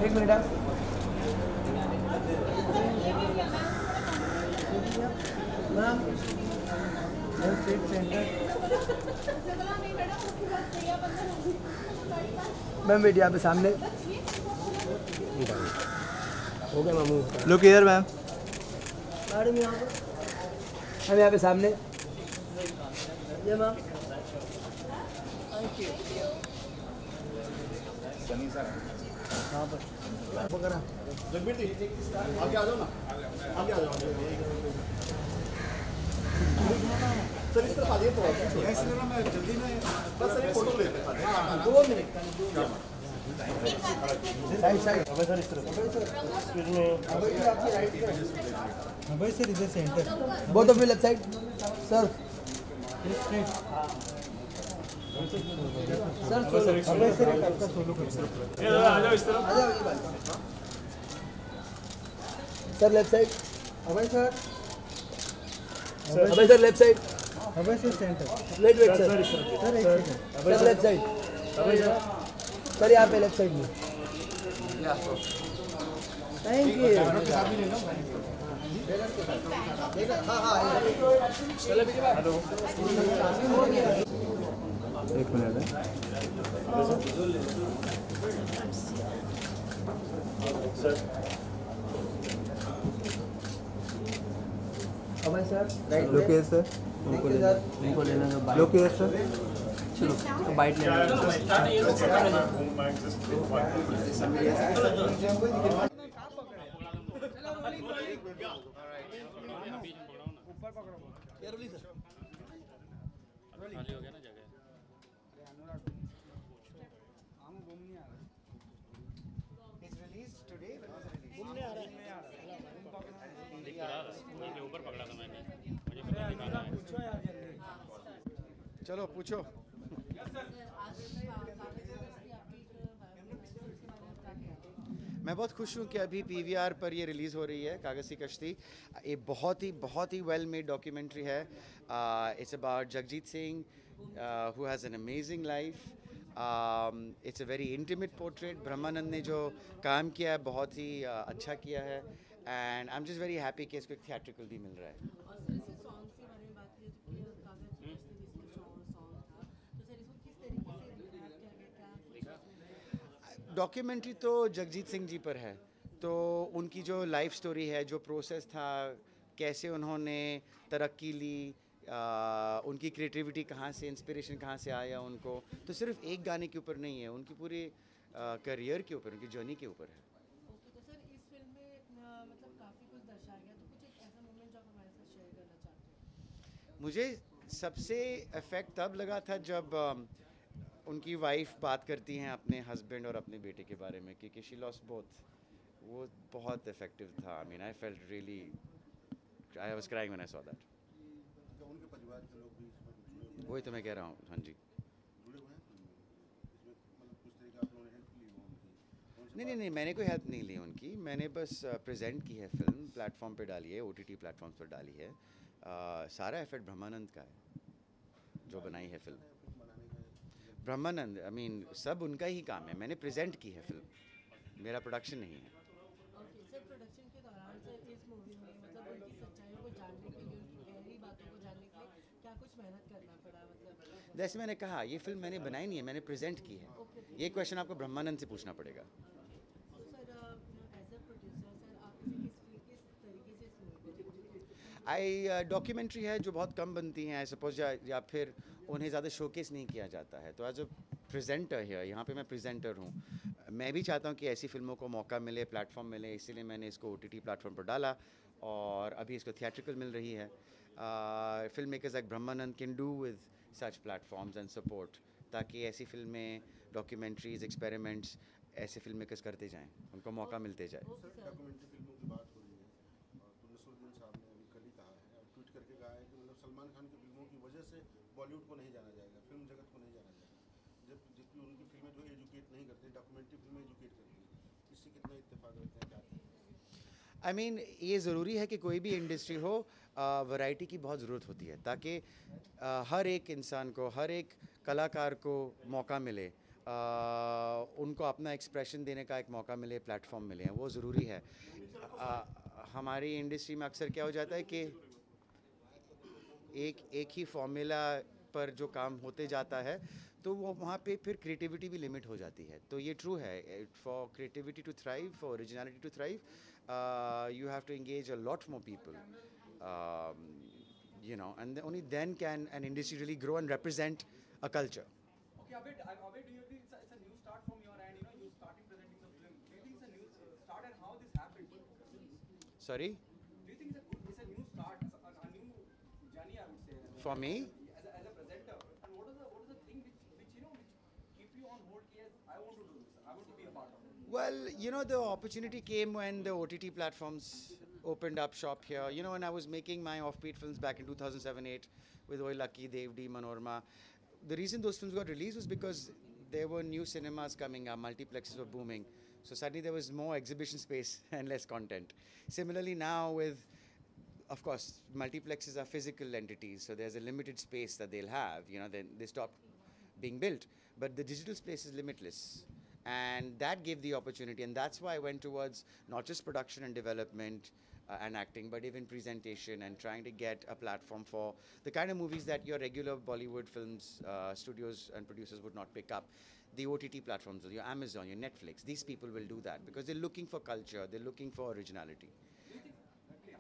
एक minute ma'am, ma'am बेटी यहाँ पे सामने हो गया मामू। Look here ma'am. मैडम यहाँ पे, हम यहाँ पे सामने। ये मैम, हाँ पर जगमीत जी आगे आ जाओ ना, आगे आ जाओ सर। इस तरफ आ जाइए थोड़ा, मैं जल्दी में बस सर एक फोटो लेते हैं 2 minute. Side side Abhay sir इस तरफ, एक्सक्यूज मी, आपकी राइट पे। अभय सर इधर centre. Both of you left side sir. Sir Abhay sir आपका सोलो कर आ जाओ इस तरफ, आ जाओ sir left side. Abhay sir, Abhay sir left side. Abhay sir centre. Wait wait sir, sir एक second. Sir left side. Abhay sir sir यहाँ पे लेफ्ट साइड में। Thank you. एक मिनट है। Abhay sir right look here sir. उनको लेना जो बाइट। Look here sir. चलो तो बाइट लेना। खाली हो गया ना जगह। ऊपर पकड़ा था मैंने, मुझे पता नहीं कहाँ है। चलो पूछो। मैं बहुत खुश हूँ कि अभी पीवीआर पर ये रिलीज़ हो रही है कागज़ की कश्ती। ये बहुत ही वेल मेड डॉक्यूमेंट्री है। It's about Jagjit Singh who has an amazing life. It's a very intimate portrait. Brahmanand ने जो काम किया है बहुत ही अच्छा किया है, and I am just very happy कि इसको एक थिएट्रिकल भी मिल रहा है। डॉक्यूमेंट्री तो जगजीत सिंह जी पर है, तो उनकी जो लाइफ स्टोरी है, जो प्रोसेस था, कैसे उन्होंने तरक्की ली, उनकी क्रिएटिविटी कहाँ से, इंस्पिरेशन कहाँ से आया उनको, तो सिर्फ एक गाने के ऊपर नहीं है, उनकी पूरी करियर के ऊपर, उनकी जर्नी के ऊपर है। ओके, तो सर इस फिल्म में मतलब काफ़ी कुछ दर्शाया गया, तो कुछ एक ऐसा मोमेंट जो आप हमारे साथ शेयर करना चाहते हैं? मुझे सबसे इफेक्ट तब लगा था जब उनकी वाइफ बात करती हैं अपने हस्बैंड और अपने बेटे के बारे में, क्योंकि शी लॉस्ट बोथ। वो बहुत इफेक्टिव था। I mean I felt really, I was crying when I saw that. उनके परिवार के लोग भी इसमें जुड़े वही तो मैं कह रहा हूँ। हाँ जी। हुए हैं इसमें, मतलब कुछ तरीके आप लोगों ने हेल्प ली हो उनकी? नहीं, मैंने कोई हेल्प नहीं ली उनकी। मैंने बस प्रेजेंट की है फिल्म, प्लेटफॉर्म पे डाली है, OTT प्लेटफॉर्म्स पर डाली है। सारा एफर्ट ब्रह्मानंद का है जो बनाई है फिल्म। ब्रह्मानंद, आई मीन सब उनका ही काम है। मैंने प्रेजेंट की है फिल्म, मेरा प्रोडक्शन नहीं है। ओके सर, प्रोडक्शन के दौरान सर इस मूवी में मतलब उनकी सच्चाइयों को जानने के लिए, उनकी गहरी बातों को जानने के लिए क्या कुछ मेहनत करना पड़ा? मतलब जैसे मैंने कहा, ये फिल्म मैंने बनाई नहीं है, मैंने प्रेजेंट की है। ये क्वेश्चन आपको ब्रह्मानंद से पूछना पड़ेगा। तो sir as a producer sir आप किस तरीके से इस मूवी को देखते हैं? डॉक्यूमेंट्री है जो बहुत कम बनती हैं, आई सपोज, या फिर उन्हें ज़्यादा शोकेस नहीं किया जाता है। तो एज अ प्रेजेंटर है, यहाँ पे मैं प्रेजेंटर हूँ। मैं भी चाहता हूँ कि ऐसी फिल्मों को मौका मिले, प्लेटफॉर्म मिले, इसीलिए मैंने इसको OTT प्लेटफॉर्म पर डाला और अभी इसको थिएट्रिकल मिल रही है। Film makers like Brahmanand can do with such platforms and support, ताकि ऐसी फिल्में, डॉक्यूमेंट्रीज, एक्सपेरिमेंट्स ऐसे फिल्म मेकर्स करते जाएँ, उनको मौका मिलते जाए। डॉक्यूमेंट्री फिल्मों की बात हो रही है, तो नसरुद्दीन साहब ने अभी कल ही कहा है, ट्वीट करके कहा है कि मतलब सलमान खान की फिल्मों की वजह से बॉलीवुड को नहीं जाना जाएगा, फिल्म जगत को नहीं जाना जाएगा, जबकि उनकी फिल्में जो एजुकेट नहीं करती, डॉक्यूमेंट्री फिल्में एजुकेट करती हैं। इससे कितना इत्तेफाक रखते हैं, क्या? आई मीन ये ज़रूरी है कि कोई भी इंडस्ट्री हो, वैरायटी की बहुत ज़रूरत होती है ताकि हर एक इंसान को, हर एक कलाकार को मौका मिले, उनको अपना एक्सप्रेशन देने का एक मौका मिले, प्लेटफॉर्म मिले, वो ज़रूरी है। हमारी इंडस्ट्री में अक्सर क्या हो जाता है कि एक ही फॉर्मूला पर जो काम होते जाता है तो वो वहाँ पे फिर क्रिएटिविटी भी लिमिट हो जाती है। तो ये ट्रू है, for creativity to thrive, for originality to thrive, you have to engage a lot more people, you know, and only then can an industry really grow and represent a culture. Okay, Abhay, do you think it's a new start from your end? You know, you starting presenting the film. Do you think it's a new start and how this happened? Sorry? Do you think it's a new start, a new journey, I would say? For me? As a presenter, and what is the thing which you know which keep you on hold? Yes, I want to do this. I want to be a part of it. Well, you know, the opportunity came when the OTT platforms opened up shop here. You know, when I was making my offbeat films back in 2007-8 with Oi Lucky, Devdi, Manorama, the reason those films got released was because there were new cinemas coming up, multiplexes were booming. So suddenly there was more exhibition space and less content. Similarly now with, of course, multiplexes are physical entities, so there's a limited space that they'll have. You know, then they stopped being built. But the digital space is limitless. And that gave the opportunity, and that's why I went towards not just production and development and acting, but even presentation and trying to get a platform for the kind of movies that your regular Bollywood films, studios and producers would not pick up. The OTT platforms, your Amazon, your Netflix, these people will do that because they're looking for culture, they're looking for originality. Do you think?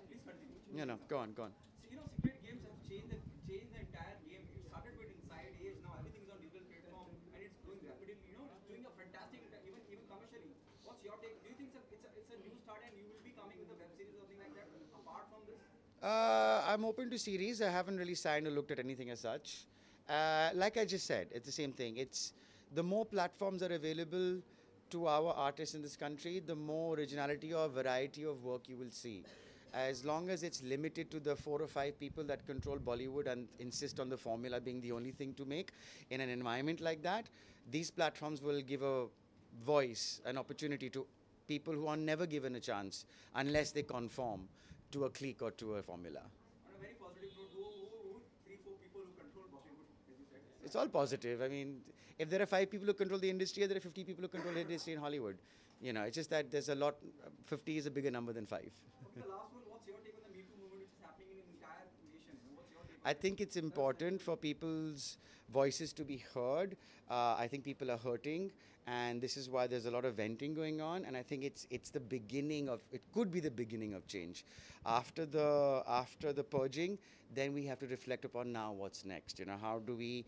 Please continue. No, no, go on, go on. So, you know, Secret Games have changed the entire game. It started with Inside Age. Now everything is on digital platform and it's growing rapidly. You know, it's doing a fantastic, even commercially. What's your take? Do you think it's a new start and you will be coming with a web series or something like that apart from this? I'm open to series. I haven't really signed or looked at anything as such. Like I just said, it's the same thing. It's the more platforms are available to our artists in this country, the more originality or variety of work you will see. As long as it's limited to the 4 or 5 people that control Bollywood and insist on the formula being the only thing to make in an environment like that, these platforms will give a voice, an opportunity to people who are never given a chance unless they conform to a clique or to a formula. On a very positive note, who 3-4 people who control Bollywood, as you said? It's all positive. I mean, if there are 5 people who control the industry, there are 50 people who control the industry in Hollywood. You know, it's just that there's a lot, 50 is a bigger number than 5. Okay, the last one, what's your take on the Me Too movement which is happening in the entire nation? What's your take? I think it's important for people's voices to be heard. I think people are hurting, and this is why there's a lot of venting going on. And I think it's the beginning of, it could be the beginning of change. After the purging, then we have to reflect upon now what's next. You know, how do we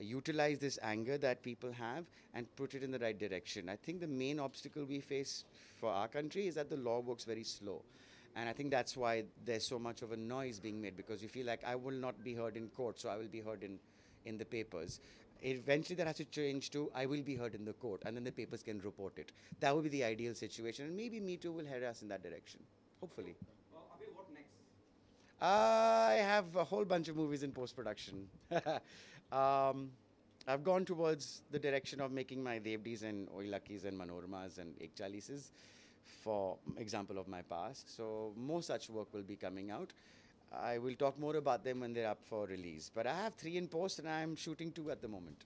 utilize this anger that people have and put it in the right direction? I think the main obstacle we face for our country is that the law works very slow. And I think that's why there's so much of a noise being made, because you feel like I will not be heard in court, so I will be heard in the papers. Eventually that has to change to I will be heard in the court, and then the papers can report it. That would be the ideal situation, and maybe Me Too will head us in that direction, hopefully. Abhay, what next? I have a whole bunch of movies in post-production. I've gone towards the direction of making my Devdis and Oi Luckys and Manoramas and Ek Chalises, for example of my past. So more such work will be coming out. I will talk more about them when they're up for release. But I have 3 in post and I'm shooting 2 at the moment.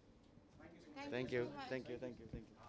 Thank you so much. Thank you. Thank you. Thank you. Thank you.